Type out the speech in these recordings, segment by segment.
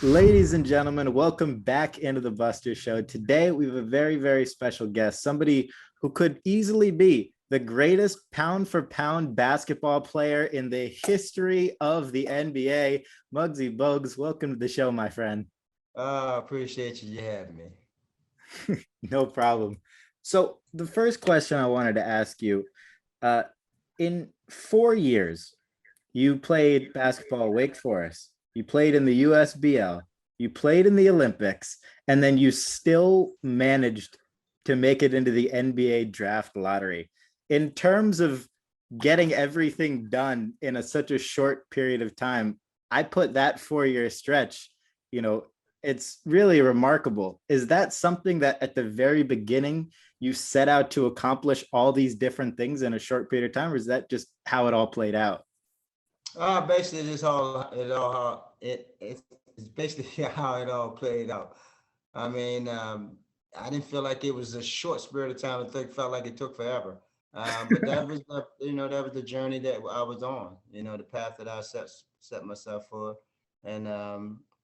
Ladies and gentlemen, welcome back into the Buster Show. Today, we have a very, very special guest, somebody who could easily be the greatest pound for pound basketball player in the history of the NBA, Muggsy Bogues. Welcome to the show, my friend. Appreciate you having me. No problem. So, the first question I wanted to ask you uh, in 4 years, you played basketball at Wake Forest. You played in the USBL. You played in the Olympics, and then you still managed to make it into the NBA draft lottery. In terms of getting everything done in such a short period of time, I put that 4 year stretch, you know, it's really remarkable. Is that something that at the very beginning you set out to accomplish all these different things in a short period of time, or is that just how it all played out? Basically, it's basically how it all played out. I mean, I didn't feel like it was a short spirit of time. I think felt like it took forever. But that was that was the journey that I was on. The path that I set myself for, and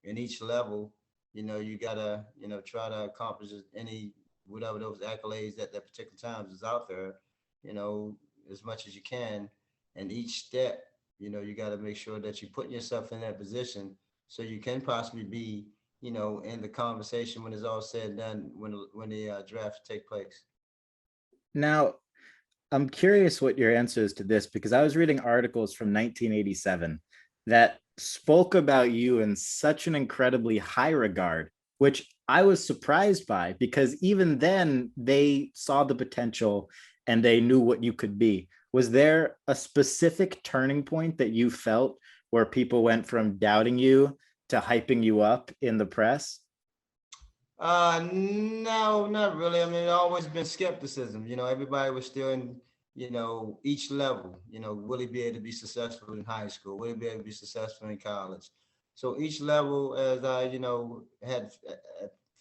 in each level, you gotta try to accomplish any whatever those accolades at that particular times is out there. You know, as much as you can, and each step you got to make sure that you're putting yourself in that position so you can possibly be, in the conversation when it's all said and done when the draft take place. Now, I'm curious what your answer is to this because I was reading articles from 1987 that spoke about you in such an incredibly high regard, which I was surprised by because even then they saw the potential and they knew what you could be. Was there a specific turning point that you felt where people went from doubting you to hyping you up in the press? No, not really. I mean, it always been skepticism. Everybody was still in, each level. Will he be able to be successful in high school? Will he be able to be successful in college? So each level, as I, had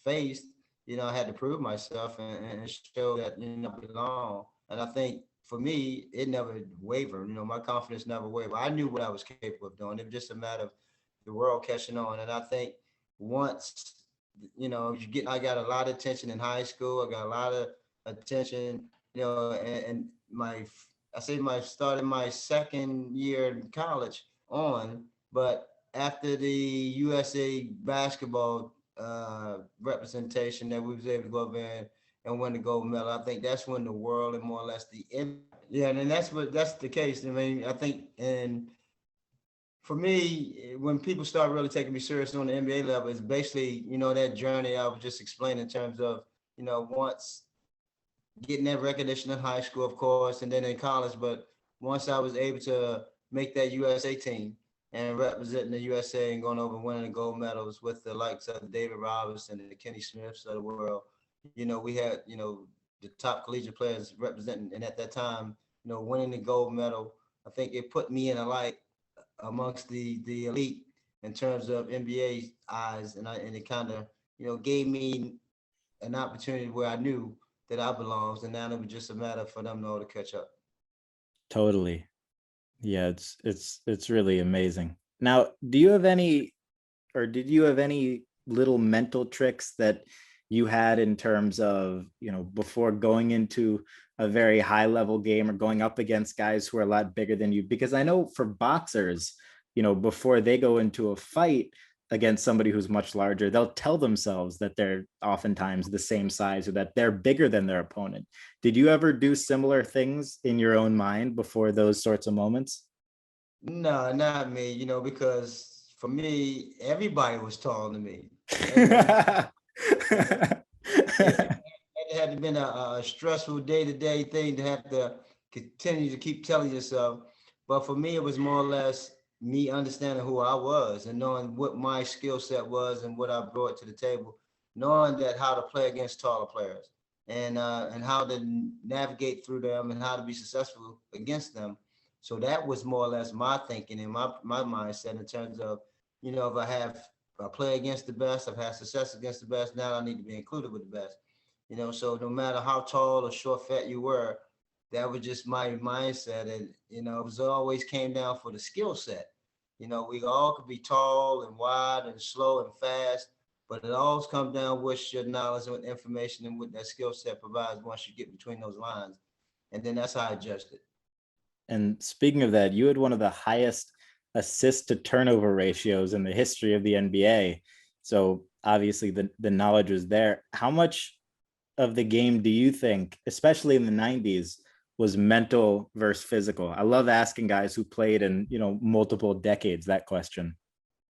faced, I had to prove myself and show that, I belong. And I think for me, it never wavered. My confidence never wavered. I knew what I was capable of doing. It was just a matter of the world catching on. And I think once I got a lot of attention in high school. I got a lot of attention, and I say my started my second year in college on, but after the USA basketball representation that we was able to go over and win the gold medal, I think that's when the world and more or less yeah, and that's the case. I mean, I think and for me, when people start really taking me serious on the NBA level, it's basically, that journey I was just explaining in terms of, once getting that recognition in high school, of course, and then in college. But once I was able to make that USA team and representing the USA and going over and winning the gold medals with the likes of David Robinson and the Kenny Smiths of the world, we had, the top collegiate players representing, and at that time, winning the gold medal, I think it put me in a light amongst the elite in terms of NBA eyes, and it kind of gave me an opportunity where I knew that I belonged, and now it was just a matter for them to all to catch up. Totally. Yeah, it's really amazing. Now, do you have any or did you have any little mental tricks that you had in terms of, before going into a very high level game or going up against guys who are a lot bigger than you? Because I know for boxers, before they go into a fight against somebody who's much larger, they'll tell themselves that they're oftentimes the same size or that they're bigger than their opponent. Did you ever do similar things in your own mind before those sorts of moments? No, not me, because for me, everybody was taller than me. Everybody, it had to been a stressful day-to-day thing to have to continue to keep telling yourself. But for me, it was more or less me understanding who I was and knowing what my skill set was and what I brought to the table, knowing that how to play against taller players and how to navigate through them and how to be successful against them. So that was more or less my thinking and my mindset in terms of, if I play against the best, I've had success against the best. Now I need to be included with the best. So no matter how tall or short, fat you were, that was just my mindset. And, it was always came down for the skill set. We all could be tall and wide and slow and fast, but it all comes down with your knowledge and with information and what that skill set provides once you get between those lines. And then that's how I adjust it. And speaking of that, you had one of the highest assist to turnover ratios in the history of the NBA. So obviously the knowledge was there. How much of the game do you think, especially in the 90s, was mental versus physical? I love asking guys who played in, multiple decades that question.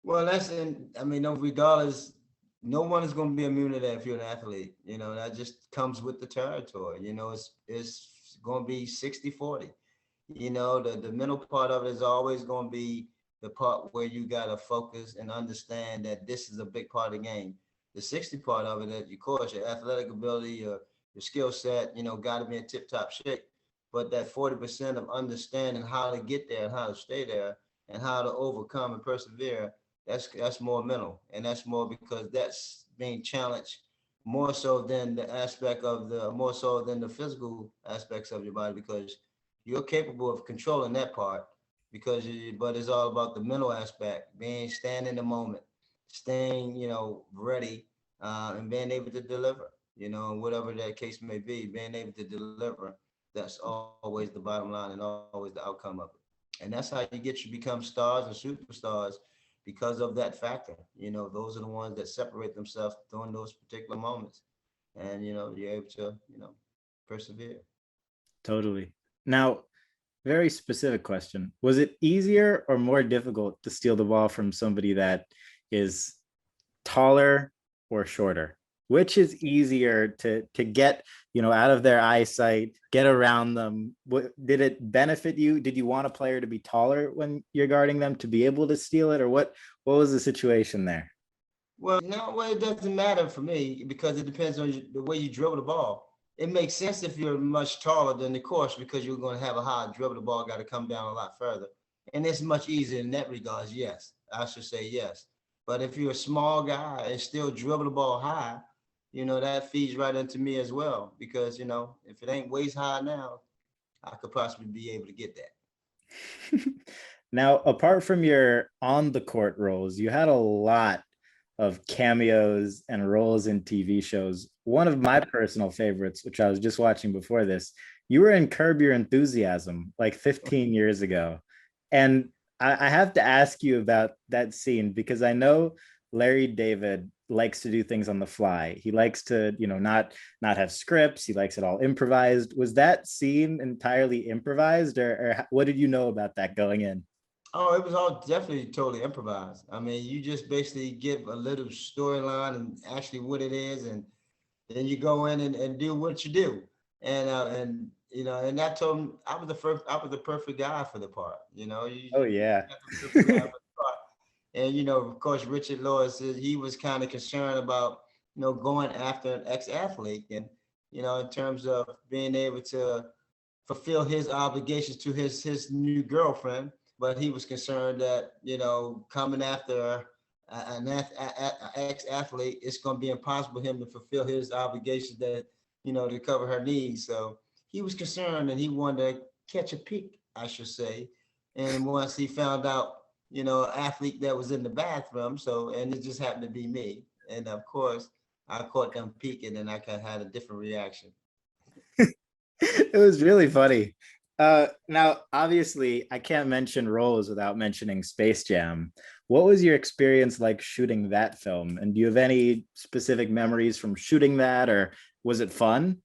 Well, no, regardless, no one is going to be immune to that if you're an athlete. That just comes with the territory. It's going to be 60-40. The mental part of it is always going to be the part where you got to focus and understand that this is a big part of the game. The 60 part of it, that of course, your athletic ability, your skill set, got to be in tip top shape. But that 40% of understanding how to get there and how to stay there and how to overcome and persevere, that's more mental. And that's more because that's being challenged more so than more so than the physical aspects of your body, because you're capable of controlling that part but it's all about the mental aspect, staying in the moment, staying, ready, and being able to deliver, whatever that case may be, being able to deliver. That's always the bottom line and always the outcome of it. And that's how you become stars and superstars, because of that factor. Those are the ones that separate themselves during those particular moments. And, you're able to, persevere. Totally. Now, very specific question. Was it easier or more difficult to steal the ball from somebody that is taller or shorter? Which is easier to get, out of their eyesight, get around them? Did it benefit you? Did you want a player to be taller when you're guarding them to be able to steal it? Or what was the situation there? Well, no, well, it doesn't matter for me because it depends on the way you dribble the ball. It makes sense if you're much taller than the course, because you're going to have a high dribble. The ball got to come down a lot further. And it's much easier in that regards. Yes, I should say yes. But if you're a small guy and still dribble the ball high, that feeds right into me as well. Because, if it ain't waist high now, I could possibly be able to get that. Now, apart from your on the court roles, you had a lot of cameos and roles in TV shows. One of my personal favorites, which I was just watching before this, you were in Curb Your Enthusiasm like 15 years ago. And I have to ask you about that scene because I know Larry David likes to do things on the fly. He likes to, not have scripts. He likes it all improvised. Was that scene entirely improvised, or what did you know about that going in? Oh, it was all definitely totally improvised. I mean, you just basically give a little storyline and actually what it is, and then you go in and do what you do. And I told him I was the perfect guy for the part. Oh You yeah. got the perfect guy for the part. And of course, Richard Lewis, he was kind of concerned about going after an ex-athlete, and in terms of being able to fulfill his obligations to his new girlfriend, but he was concerned that coming after an ex-athlete, it's going to be impossible for him to fulfill his obligations that to cover her needs. So he was concerned, and he wanted to catch a peek, I should say. And once he found out, athlete that was in the bathroom, and it just happened to be me, and of course I caught them peeking, and I kind of had a different reaction. It was really funny. Now, obviously, I can't mention roles without mentioning Space Jam. What was your experience like shooting that film? And do you have any specific memories from shooting that, or was it fun?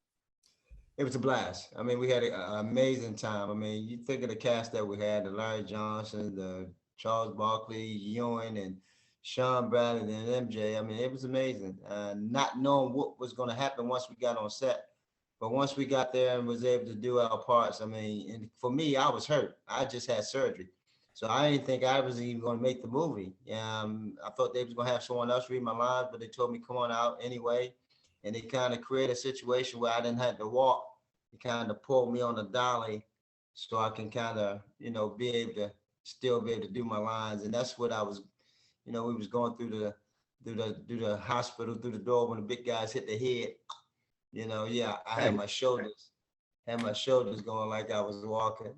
It was a blast. I mean, we had an amazing time. I mean, you think of the cast that we had: the Larry Johnson, the Charles Barkley, Ewing, and Sean Bradley, and MJ. I mean, it was amazing. Not knowing what was going to happen once we got on set, but once we got there and was able to do our parts, I mean, and for me, I was hurt. I just had surgery, so I didn't think I was even going to make the movie. I thought they was going to have someone else read my lines, but they told me come on out anyway, and they kind of created a situation where I didn't have to walk. He kind of pulled me on the dolly so I can kind of, be able to still be able to do my lines. And that's what I was, we was going through the hospital, through the door when the big guys hit the head. Yeah, I had my shoulders going like I was walking.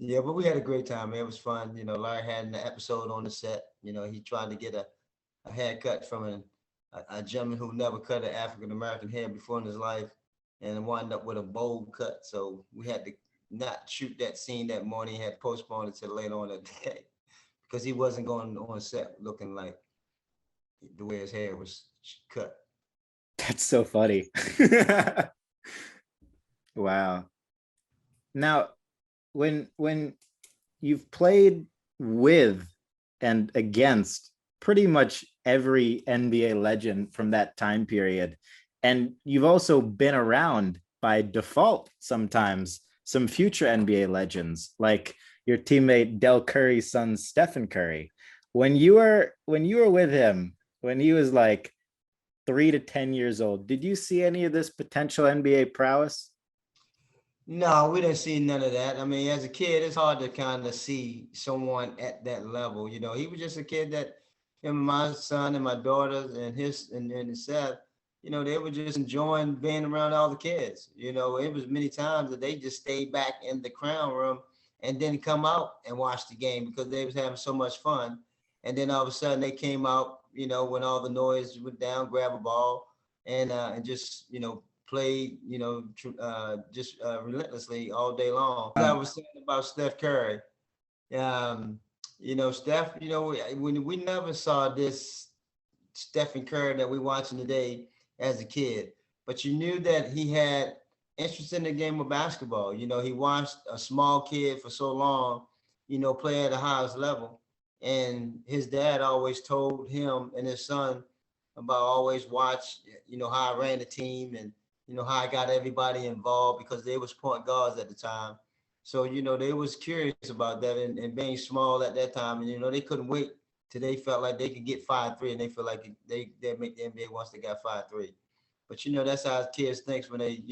Yeah, but we had a great time, man. It was fun. Larry had an episode on the set. He tried to get a haircut from a gentleman who never cut an African American hair before in his life and wound up with a bowl cut. So we had to not shoot that scene that morning, had postponed it till later on that day because he wasn't going on set looking like the way his hair was cut. That's so funny. Wow. Now, when you've played with and against pretty much every NBA legend from that time period, and you've also been around by default sometimes some future NBA legends like your teammate Del Curry's son Stephen Curry. When you were with him, when he was like 3 to 10 years old, did you see any of this potential NBA prowess? No, we didn't see none of that. I mean, as a kid, it's hard to kind of see someone at that level. He was just a kid that him and my son and my daughters and himself, they were just enjoying being around all the kids. It was many times that they just stayed back in the crown room and didn't come out and watch the game because they was having so much fun. And then all of a sudden they came out, when all the noise went down, grab a ball and just, played, just relentlessly all day long. I was saying about Steph Curry. Um, Steph, we never saw this Stephen Curry that we're watching today as a kid, but you knew that he had interest in the game of basketball. He watched a small kid for so long, play at the highest level. And his dad always told him and his son about always watch, how I ran the team and, how I got everybody involved because they was point guards at the time. So, they was curious about that and being small at that time. And, they couldn't wait till they felt like they could get 5-3 and they feel like they make the NBA once they got 5-3. But, that's how kids thinks when they,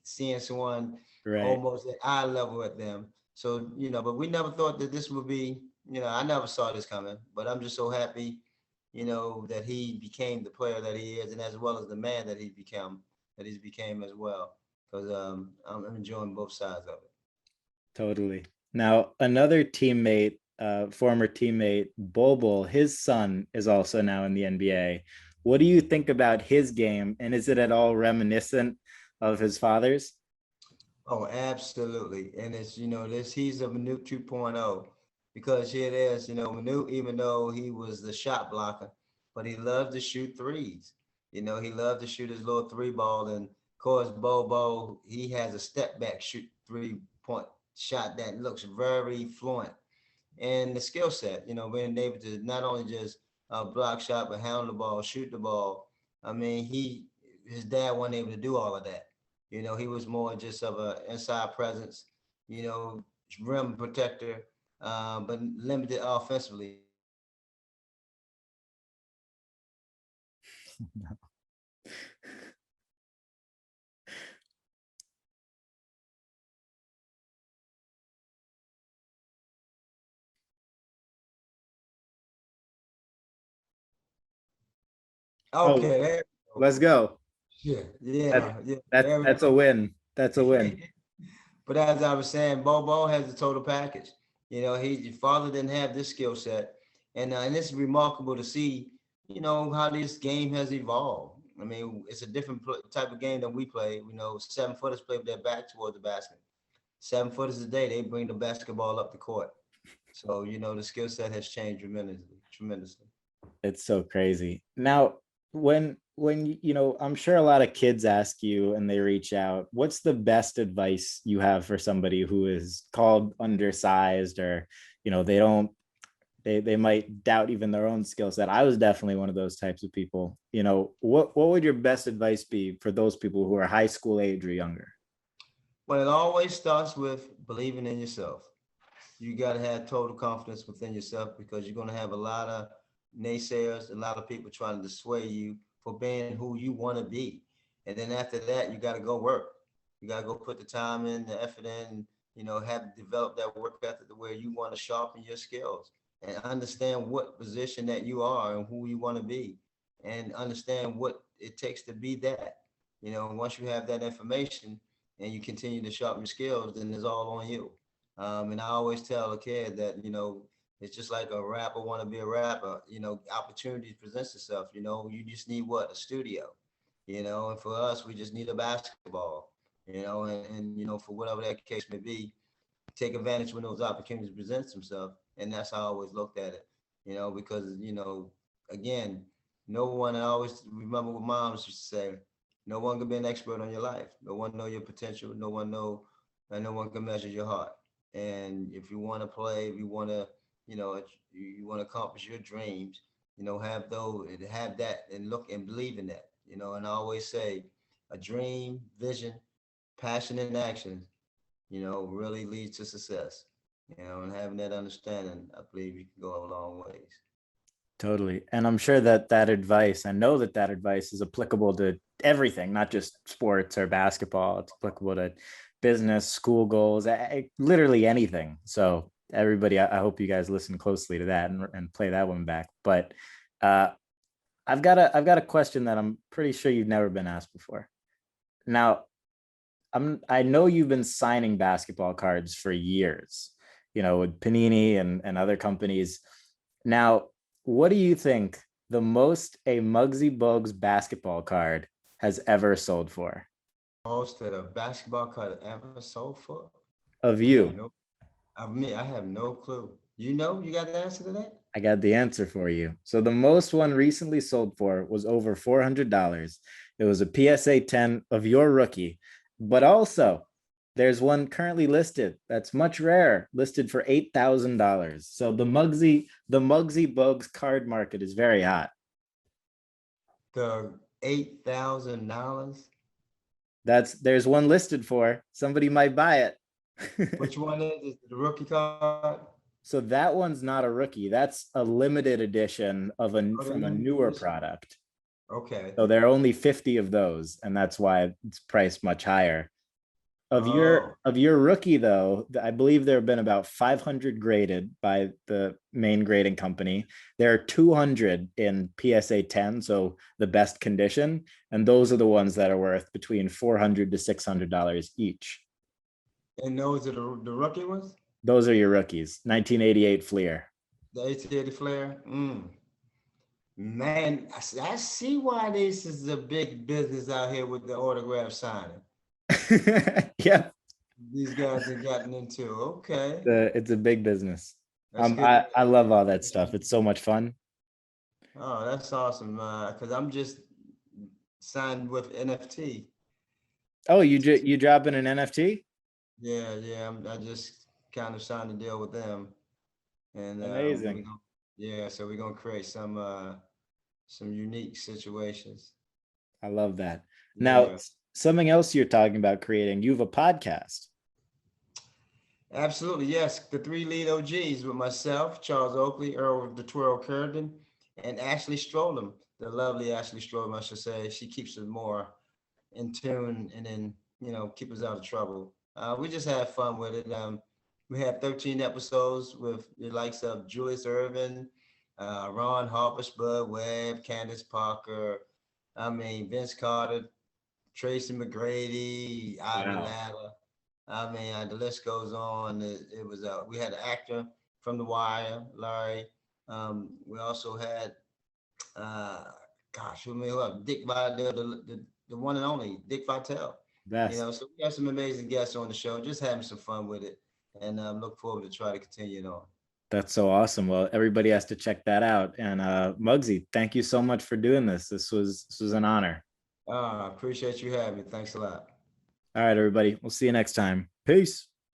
seeing someone Right. almost at eye level at them. So, but we never thought that this would be, I never saw this coming, but I'm just so happy, that he became the player that he is, and as well as the man that he's became as well. Because I'm enjoying both sides of it. Totally. Now, another teammate, former teammate, Bobo, his son is also now in the NBA. What do you think about his game? And is it at all reminiscent of his father's? Oh, absolutely. And it's, he's a Manute 2.0 because here it is, Manute, even though he was the shot blocker, but he loved to shoot threes. He loved to shoot his little three ball. And of course, Bobo, he has a step back shoot 3-point shot that looks very fluent. And the skill set, being able to not only just block shot, but handle the ball, shoot the ball. I mean, his dad wasn't able to do all of that. He was more just of a inside presence, you know, rim protector, but limited offensively. Oh, Okay, there we go. let's go. Yeah, That, yeah, that there we that's a win. That's a go. win. But as I was saying, Bobo has the total package. His father didn't have this skill set, and it's remarkable to see, how this game has evolved. I mean, it's a different type of game than we play. 7-footers play with their back toward the basket. 7-footers today, they bring the basketball up the court. So the skill set has changed tremendously, tremendously. It's so crazy. Now, I'm sure a lot of kids ask you and they reach out, what's the best advice you have for somebody who is called undersized or, they don't they might doubt even their own skill set. I was definitely one of those types of people. What would your best advice be for those people who are high school age or younger? Well, it always starts with believing in yourself. You got to have total confidence within yourself because you're going to have a lot of naysayers, a lot of people trying to dissuade you for being who you want to be. And then after that, you got to go work. You got to go put the time in, the effort in, and, have developed that work ethic to where you want to sharpen your skills and understand what position that you are and who you want to be and understand what it takes to be that. Once you have that information and you continue to sharpen your skills, then it's all on you. And I always tell a kid that, it's just like a rapper want to be a rapper, opportunity presents itself, you just need what? A studio, and for us, we just need a basketball, and for whatever that case may be, take advantage when those opportunities present themselves. And that's how I always looked at it, because, again, no one, I always remember what moms used to say, no one can be an expert on your life. No one know your potential. And no one can measure your heart. And if you want to play, if you want to, you want to accomplish your dreams, have that and look and believe in that, and I always say a dream, vision, passion and action, really leads to success, and having that understanding, I believe you can go a long ways. Totally. And I'm sure that that advice, I know that that advice is applicable to everything, not just sports or basketball. It's applicable to business, school goals, literally anything. So everybody, I hope you guys listen closely to that and play that one back. But uh, I've got a question that I'm pretty sure you've never been asked before. Now, I know you've been signing basketball cards for years, with Panini and other companies. Now, what do you think the most a Muggsy Bogues basketball card has ever sold for? Most of the basketball card ever sold for? Of I have you? no, I have no clue. You got the answer to that? I got the answer for you. So the most one recently sold for was over $400. It was a PSA 10 of your rookie, but also there's one currently listed that's much rarer, listed for $8,000. So the Muggsy Bogues card market is very hot. The $8,000. There's one listed for somebody might buy it. Which one is it? The rookie card? So that one's not a rookie. That's a limited edition Oh, the from a limited newer edition. product. Okay. So there are only 50 of those, and that's why it's priced much higher. Of your Oh, of your rookie, though, I believe there have been about 500 graded by the main grading company. There are 200 in PSA 10, so the best condition, and those are the ones that are worth between $400 to $600 each. and those are the rookie ones? Those are your rookies. 1988 Fleer. The AT-80 Flair? Man, I see why this is a big business out here with the autograph signing. Yeah, These guys have gotten into. Okay. it's a big business. That's good. I love all that stuff. It's so much fun. Oh, that's awesome. Because I'm just signed with NFT. Oh, you dropping an NFT? Yeah. I just kind of signed a deal with them, and Amazing. yeah. So we're gonna create some unique situations. I love that. Now, Yeah. something else you're talking about creating, you have a podcast. Absolutely, yes. The three lead OGs with myself, Charles Oakley, Earl the Twirl Curtin, and Ashley Strollum, the lovely Ashley Strollum, I should say. She keeps it more in tune and then, keep us out of trouble. We just have fun with it. We have 13 episodes with the likes of Julius Irvin, Ron Harper, Bud Webb, Candace Parker, Vince Carter, Tracy McGrady, Ivy Wow. Ladder. The list goes on. It was we had an actor from The Wire, Larry. We also had, uh, who else? Dick Vitale, the one and only Dick Vitale. Best. So we got some amazing guests on the show, just having some fun with it, and look forward to try to continue it on. That's so awesome. Well, everybody has to check that out. And Muggsy, thank you so much for doing this. This was an honor. Appreciate you having me. Thanks a lot. All right, everybody. We'll see you next time. Peace.